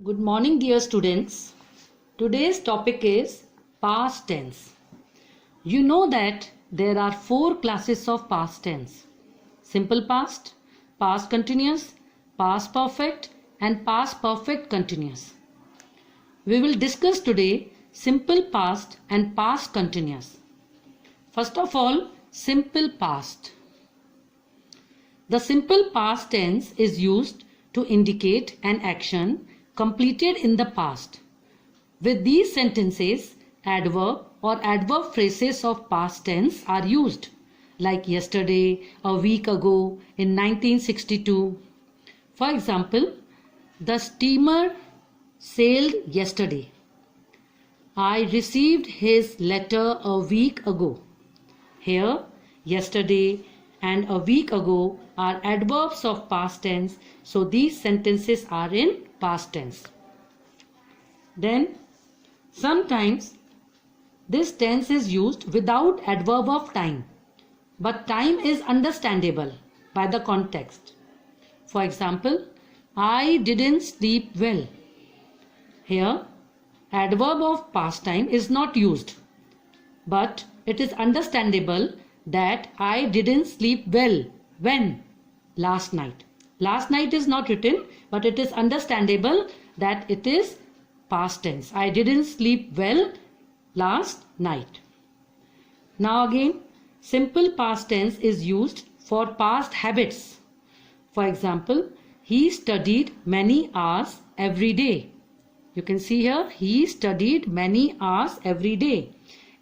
Good morning, dear students. Today's topic is past tense. You know that there are four classes of past tense: simple past, past continuous, past perfect, and past perfect continuous. We will discuss today simple past and past continuous. First of all, simple past. The simple past tense is used to indicate an action completed in the past. With these sentences, adverb or adverb phrases of past tense are used, like yesterday, a week ago, in 1962. For example, the steamer sailed yesterday. I received his letter a week ago. Here, yesterday and a week ago are adverbs of past tense, so these sentences are in past tense. Then, sometimes this tense is used without adverb of time, but time is understandable by the context. For example, I didn't sleep well. Here, adverb of past time is not used, but it is understandable that I didn't sleep well. When? Last night. Last night is not written, but it is understandable that it is past tense. I didn't sleep well last night. Now again, simple past tense is used for past habits. For example, he studied many hours every day. You can see here, he studied many hours every day.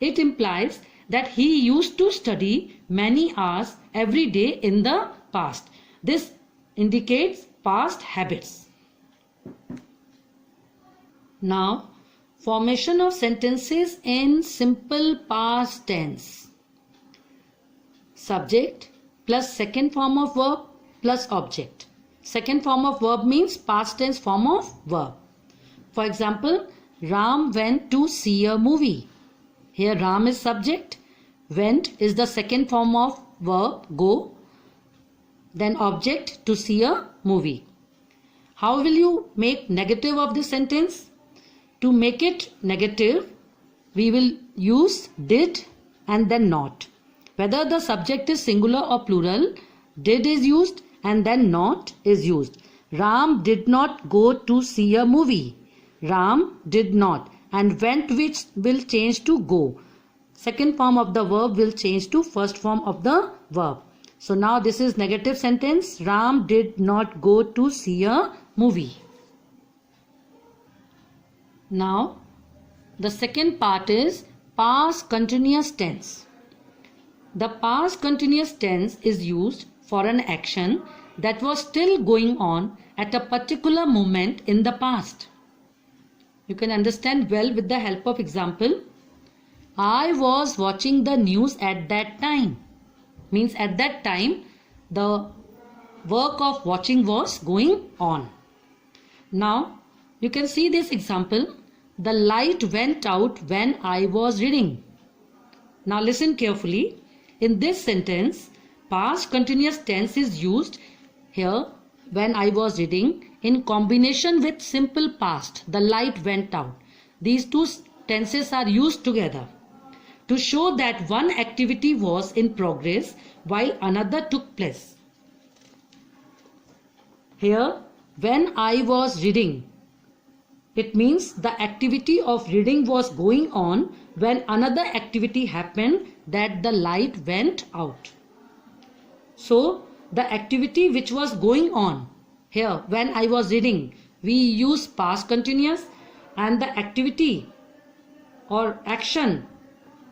It implies that he used to study many hours every day in the past. This indicates past habits. Now, formation of sentences in simple past tense. Subject plus second form of verb plus object. Second form of verb means past tense form of verb. For example, Ram went to see a movie. Here Ram is subject, went is the second form of verb go, then object to see a movie. How will you make negative of this sentence? To make it negative, we will use did and then not. Whether the subject is singular or plural, did is used and then not is used. Ram did not go to see a movie. Ram did not, and went, which will change to go. Second form of the verb will change to first form of the verb. So now this is negative sentence. Ram did not go to see a movie. Now the second part is past continuous tense. The past continuous tense is used for an action that was still going on at a particular moment in the past. You can understand well with the help of example. I was watching the news at that time. Means at that time the work of watching was going on. Now you can see this example. The light went out when I was reading. Now listen carefully. In this sentence, past continuous tense is used here when I was reading in combination with simple past. The light went out. These two tenses are used together to show that one activity was in progress while another took place. Here, when I was reading, it means the activity of reading was going on when another activity happened, that the light went out. So, the activity which was going on, here when I was reading, we use past continuous, and the activity or action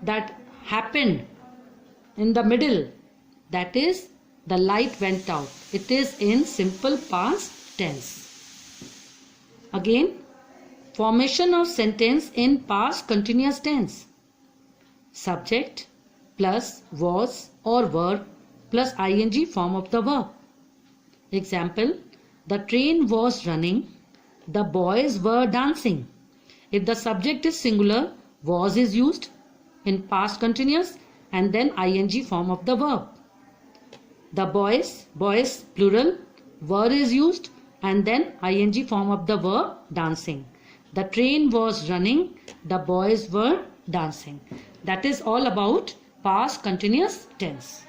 that happened in the middle, that is the light went out. It is in simple past tense. Again, formation of sentence in past continuous tense. Subject plus was or were plus ing form of the verb. Example, the train was running, the boys were dancing. If the subject is singular, was is used in past continuous and then ing form of the verb. The boys plural, were is used and then ing form of the verb dancing. The train was running, the boys were dancing. That is all about past continuous tense.